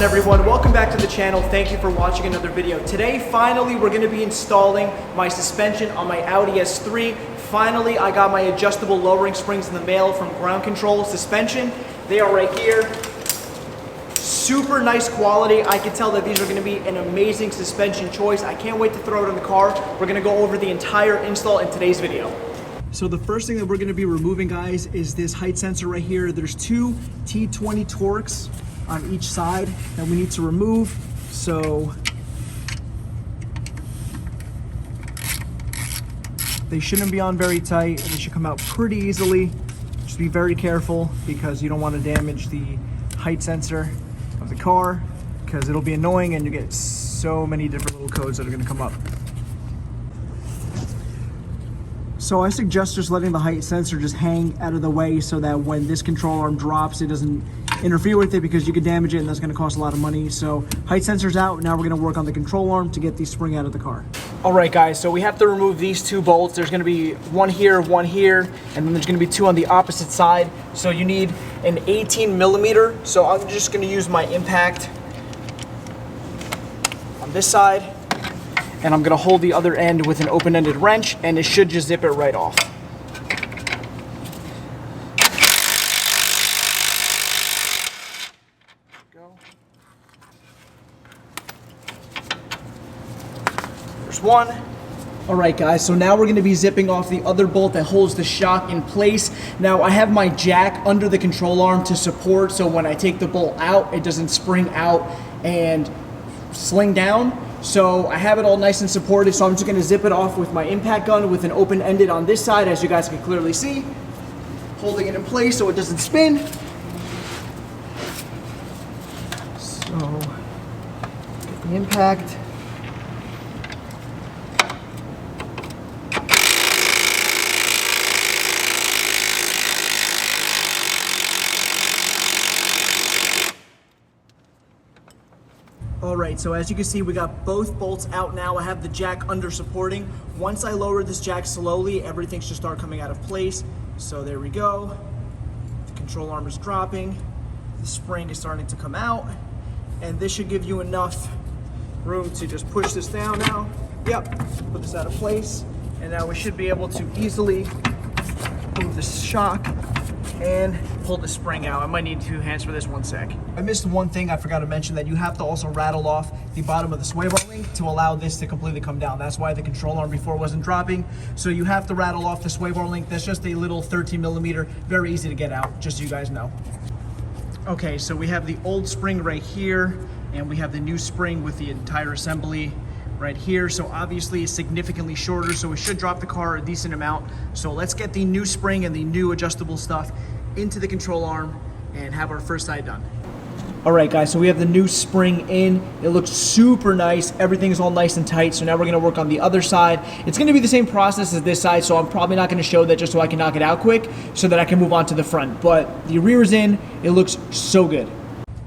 on everyone? Welcome back to the channel. Thank you for watching another video. Today, finally, we're going to be installing my suspension on my Audi S3. Finally, I got my adjustable lowering springs in the mail from Ground Control Suspension. They are right here. Super nice quality. I can tell that these are going to be an amazing suspension choice. I can't wait to throw it in the car. We're going to go over the entire install in today's video. So the first thing that we're going to be removing, guys, is this height sensor right here. There's two T20 Torx on each side that we need to remove. So they shouldn't be on very tight. They should come out pretty easily. Just be very careful because you don't want to damage the height sensor of the car because it'll be annoying and you get so many different little codes that are going to come up. So I suggest just letting the height sensor just hang out of the way so that when this control arm drops, it doesn't interfere with it because you could damage it and that's going to cost a lot of money. So height sensor's out. Now we're going to work on the control arm to get the spring out of the car. All right, guys, so we have to remove these two bolts. There's going to be one here, and then there's going to be two on the opposite side. So you need an 18 millimeter. So I'm just going to use my impact on this side. And I'm going to hold the other end with an open-ended wrench, and it should just zip it right off. Go. There's one. All right, guys, so now we're going to be zipping off the other bolt that holds the shock in place. Now, I have my jack under the control arm to support, so when I take the bolt out, it doesn't spring out and sling down. So I have it all nice and supported, so I'm just going to zip it off with my impact gun with an open-ended on this side, as you guys can clearly see. Holding it in place so it doesn't spin. So, get the impact. All right, so as you can see, we got both bolts out now. I have the jack under supporting. Once I lower this jack slowly, everything should start coming out of place. So there we go. The control arm is dropping. The spring is starting to come out. And this should give you enough room to just push this down now. Yep, put this out of place. And now we should be able to easily move the shock and pull the spring out. I might need two hands for this, one sec. I missed one thing I forgot to mention, that you have to also rattle off the bottom of the sway bar link to allow this to completely come down. That's why the control arm before wasn't dropping. So you have to rattle off the sway bar link. That's just a little 13 millimeter, very easy to get out, just so you guys know. Okay, so we have the old spring right here, and we have the new spring with the entire assembly right here. So obviously it's significantly shorter, so it should drop the car a decent amount. So let's get the new spring and the new adjustable stuff into the control arm and have our first side done. All right, guys, so we have the new spring in. It looks super nice. Everything's all nice and tight. So now we're gonna work on the other side. It's gonna be the same process as this side, so I'm probably not gonna show that just so I can knock it out quick so that I can move on to the front. But the rear is in, it looks so good.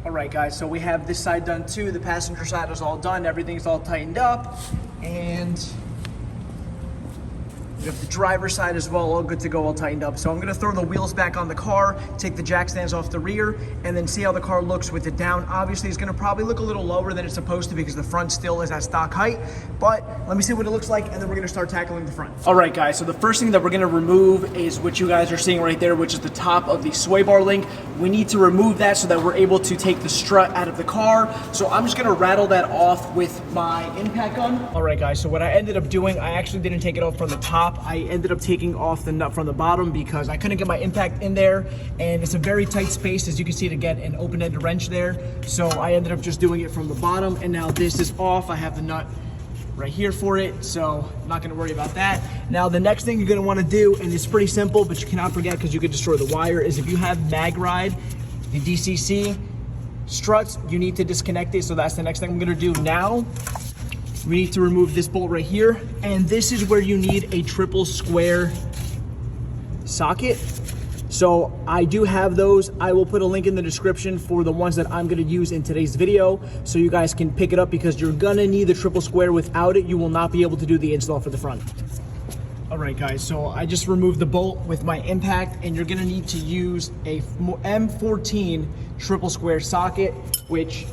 All right, guys, so we have this side done too. The passenger side is all done. Everything's all tightened up. And we have the driver's side as well, all good to go, all tightened up. So I'm gonna throw the wheels back on the car, take the jack stands off the rear, and then see how the car looks with it down. Obviously, it's gonna probably look a little lower than it's supposed to because the front still is at stock height, but let me see what it looks like, and then we're gonna start tackling the front. All right, guys, so the first thing that we're gonna remove is what you guys are seeing right there, which is the top of the sway bar link. We need to remove that so that we're able to take the strut out of the car. So I'm just gonna rattle that off with my impact gun. All right, guys, so what I ended up doing, I actually didn't take it off from the top. I ended up taking off the nut from the bottom because I couldn't get my impact in there, and it's a very tight space, as you can see, to get an open-ended wrench there. So I ended up just doing it from the bottom, and now this is off. I have the nut right here for it, so I'm not gonna worry about that. Now the next thing you're gonna wanna do, and it's pretty simple, but you cannot forget because you could destroy the wire, is if you have mag ride, the DCC struts, you need to disconnect it. So that's the next thing I'm gonna do now. We need to remove this bolt right here, and this is where you need a triple square socket. So I do have those. I will put a link in the description for the ones that I'm gonna use in today's video so you guys can pick it up, because you're gonna need the triple square. Without it, you will not be able to do the install for the front. All right, guys, so I just removed the bolt with my impact, and you're gonna need to use a M14 triple square socket, which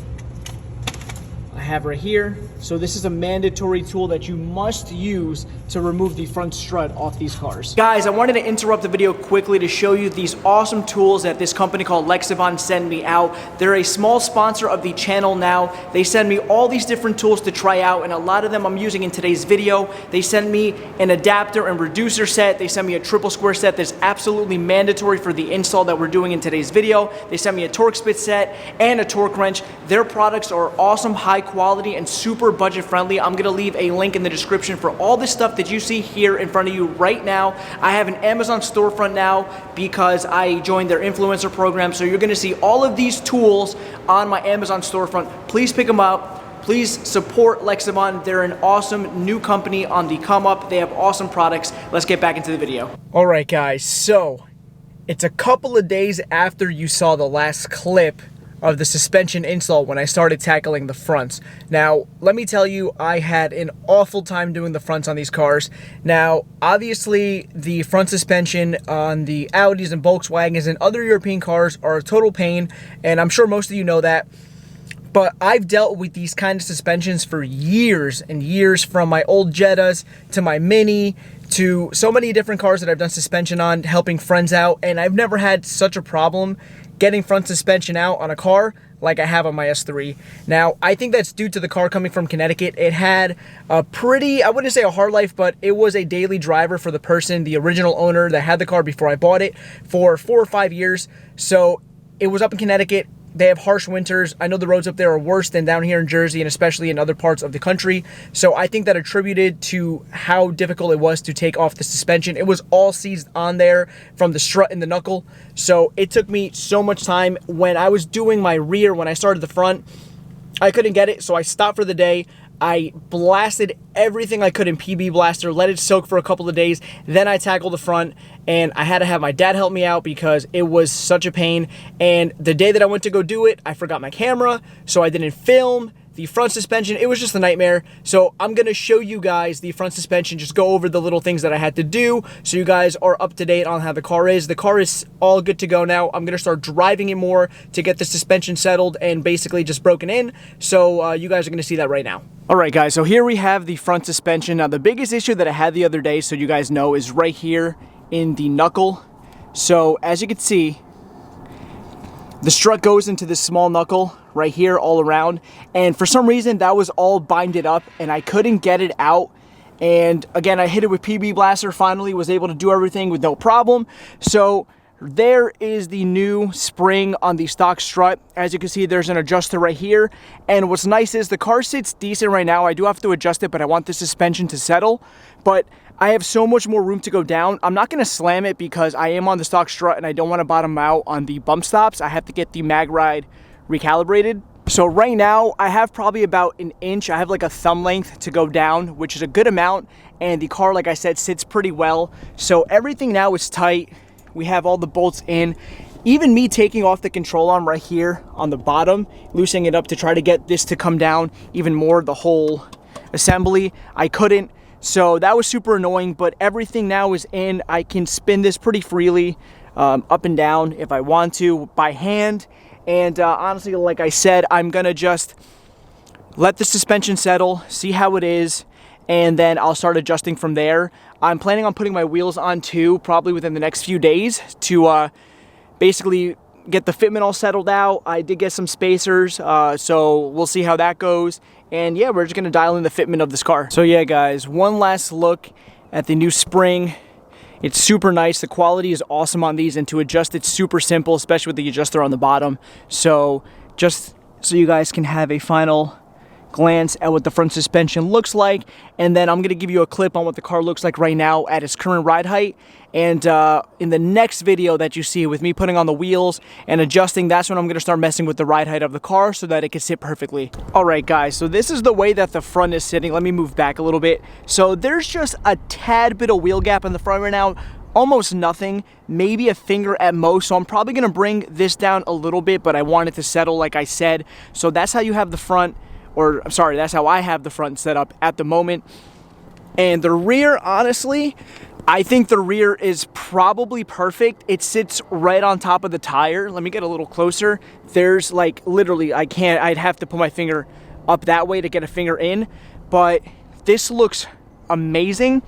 I have right here. So this is a mandatory tool that you must use to remove the front strut off these cars. Guys, I wanted to interrupt the video quickly to show you these awesome tools that this company called Lexivon sent me out. They're a small sponsor of the channel now. They send me all these different tools to try out, and a lot of them I'm using in today's video. They send me an adapter and reducer set. They send me a triple square set that's absolutely mandatory for the install that we're doing in today's video. They sent me a torque spit set and a torque wrench. Their products are awesome, high quality, and super budget friendly. I'm gonna leave a link in the description for all this stuff that you see here in front of you right now. I have an Amazon storefront now because I joined their influencer program, so you're gonna see all of these tools on my Amazon storefront. Please pick them up. Please support Lexivon. They're an awesome new company on the come up. They have awesome products. Let's get back into the video. All right, guys, so it's a couple of days after you saw the last clip of the suspension install when I started tackling the fronts. Now, let me tell you, I had an awful time doing the fronts on these cars. Now, obviously, the front suspension on the Audis and Volkswagens and other European cars are a total pain, and I'm sure most of you know that. But I've dealt with these kind of suspensions for years and years, from my old Jettas to my Mini to so many different cars that I've done suspension on, helping friends out, and I've never had such a problem getting front suspension out on a car like I have on my S3. Now, I think that's due to the car coming from Connecticut. It had a pretty, I wouldn't say a hard life, but it was a daily driver for the person, the original owner that had the car before I bought it, for 4 or 5 years. So it was up in Connecticut. They have harsh winters. I know the roads up there are worse than down here in Jersey and especially in other parts of the country. So I think that attributed to how difficult it was to take off the suspension. It was all seized on there from the strut and the knuckle. So it took me so much time. When I was doing my rear, when I started the front, I couldn't get it. So I stopped for the day. I blasted everything I could in PB Blaster, let it soak for a couple of days, then I tackled the front, and I had to have my dad help me out because it was such a pain. And the day that I went to go do it, I forgot my camera, so I didn't film the front suspension. It was just a nightmare. So I'm gonna show you guys the front suspension, just go over the little things that I had to do so you guys are up to date on how the car is. The car is all good to go now. I'm gonna start driving it more to get the suspension settled and basically just broken in. So you guys are gonna see that right now. All right, guys, so here we have the front suspension. Now, the biggest issue that I had the other day, so you guys know, is right here in the knuckle. So as you can see, the strut goes into this small knuckle right here all around, and for some reason that was all binded up and I couldn't get it out. And again, I hit it with PB Blaster, finally was able to do everything with no problem. So there is the new spring on the stock strut. As you can see, there's an adjuster right here, and what's nice is the car sits decent right now. I do have to adjust it, but I want the suspension to settle. But I have so much more room to go down. I'm not going to slam it because I am on the stock strut and I don't want to bottom out on the bump stops. I have to get the mag ride recalibrated. So right now I have probably about an inch. I have like a thumb length to go down, which is a good amount. And the car, like I said, sits pretty well. So everything now is tight. We have all the bolts in. Even me taking off the control arm right here on the bottom, loosening it up to try to get this to come down even more, the whole assembly, I couldn't. So that was super annoying, but everything now is in. I can spin this pretty freely up and down if I want to by hand. And honestly, like I said, I'm gonna just let the suspension settle, see how it is, and then I'll start adjusting from there. I'm planning on putting my wheels on too, probably within the next few days, to basically get the fitment all settled out. I did get some spacers, so we'll see how that goes. And yeah, we're just gonna dial in the fitment of this car. So yeah, guys, one last look at the new spring. It's super nice. The quality is awesome on these, and to adjust it's super simple, especially with the adjuster on the bottom. So just so you guys can have a final glance at what the front suspension looks like, and then I'm going to give you a clip on what the car looks like right now at its current ride height. And in the next video that you see with me putting on the wheels and adjusting, that's when I'm going to start messing with the ride height of the car so that it can sit perfectly. Alright guys, so this is the way that the front is sitting. Let me move back a little bit. So there's just a tad bit of wheel gap in the front right now. Almost nothing, maybe a finger at most. So I'm probably going to bring this down a little bit, but I want it to settle like I said. So that's how you have the front, or I'm sorry, that's how I have the front set up at the moment. And the rear, honestly, I think the rear is probably perfect. It sits right on top of the tire. Let me get a little closer. There's like literally, I'd have to put my finger up that way to get a finger in, but this looks amazing.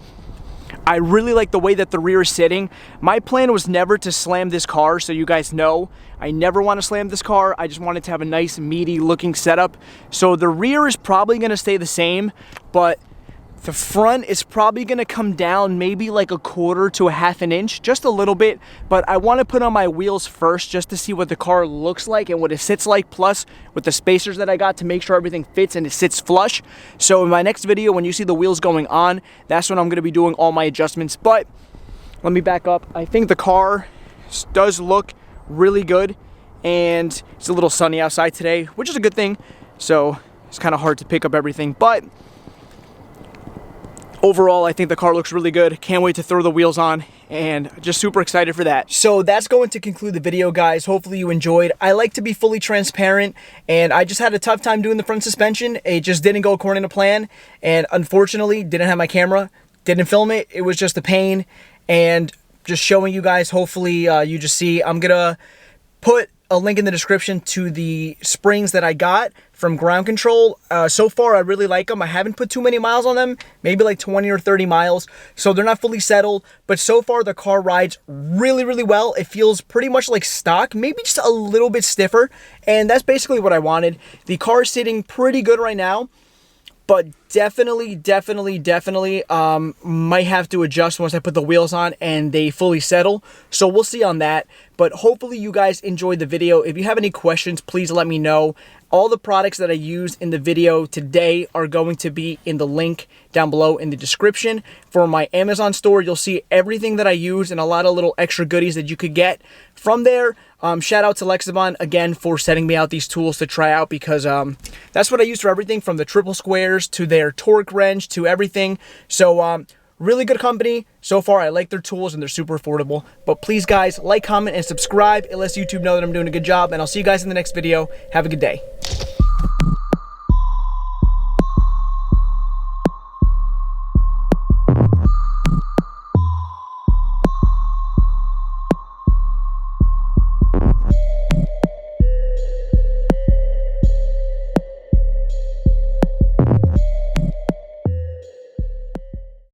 I really like the way that the rear is sitting. My plan was never to slam this car, so you guys know. I never want to slam this car. I just wanted to have a nice, meaty looking setup. So the rear is probably going to stay the same, but the front is probably going to come down maybe like 1/4 to 1/2 inch, just a little bit. But I want to put on my wheels first just to see what the car looks like and what it sits like, plus with the spacers that I got to make sure everything fits and it sits flush. So in my next video, when you see the wheels going on, that's when I'm going to be doing all my adjustments. But let me back up. I think the car does look really good, and it's a little sunny outside today, which is a good thing. So it's kind of hard to pick up everything, but overall, I think the car looks really good. Can't wait to throw the wheels on, and just super excited for that. So that's going to conclude the video, guys. Hopefully you enjoyed. I like to be fully transparent, and I just had a tough time doing the front suspension. It just didn't go according to plan, and unfortunately didn't have my camera, didn't film it. It was just a pain, and just showing you guys. Hopefully you just see. I'm gonna put a link in the description to the springs that I got from Ground Control. So far, I really like them. I haven't put too many miles on them, maybe like 20 or 30 miles. So they're not fully settled, but so far the car rides really, really well. It feels pretty much like stock, maybe just a little bit stiffer. And that's basically what I wanted. The car is sitting pretty good right now, but definitely might have to adjust once I put the wheels on and they fully settle. So we'll see on that. But hopefully you guys enjoyed the video. If you have any questions, please let me know. All the products that I used in the video today are going to be in the link down below in the description. For my Amazon store, you'll see everything that I use and a lot of little extra goodies that you could get from there. Shout out to Lexavon again for sending me out these tools to try out, because that's what I use for everything, from the triple squares to their torque wrench to everything. So really good company. So far, I like their tools and they're super affordable. But please, guys, like, comment, and subscribe. It lets YouTube know that I'm doing a good job. And I'll see you guys in the next video. Have a good day.